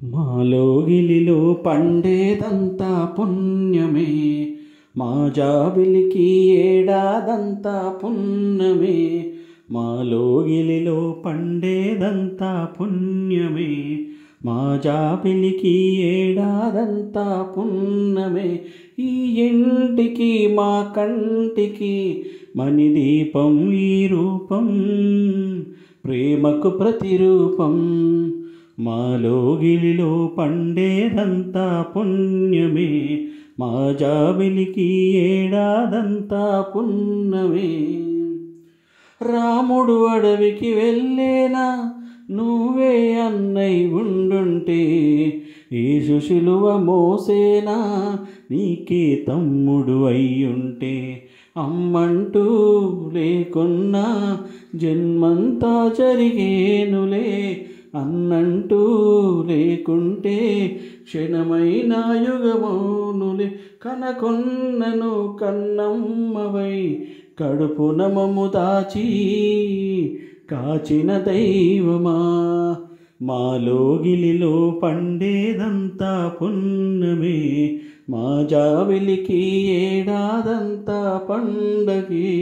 మాలోగిలిలో పండేదంతా పుణ్యమే, మా జాబిలికి ఏడాదంతా పుణ్యమే. మాలోగిలిలో పండేదంతా పుణ్యమే, మా జాబిలికి ఏడాదంతా పుణ్యమే. ఈ ఇంటికి మా కంటికి మణిదీపం ఈ రూపం, ప్రేమకు ప్రతిరూపం. మాలోగిలిలో పండేదంతా పుణ్యమే, మా జాబిలికి ఏడాదంతా పుణ్యమే. రాముడు అడవికి వెళ్ళేనా, నువ్వే అన్నై ఉండుంటే, యేసు శిలువ మోసేనా, నీకే తమ్ముడు అయ్యుంటే. అమ్మంటూ లేకున్నా జన్మంతా జరిగేనులే, అన్నంటూ లేకుంటే క్షణమైన యుగమౌనులే. కనకొన్నను కన్నమ్మవై కడుపున మమ్ము దాచి కాచిన దైవమా. మాలోగిలిలో పండేదంతా పుణ్యమే, మా జాబిలికి ఏడాదంతా పండగే.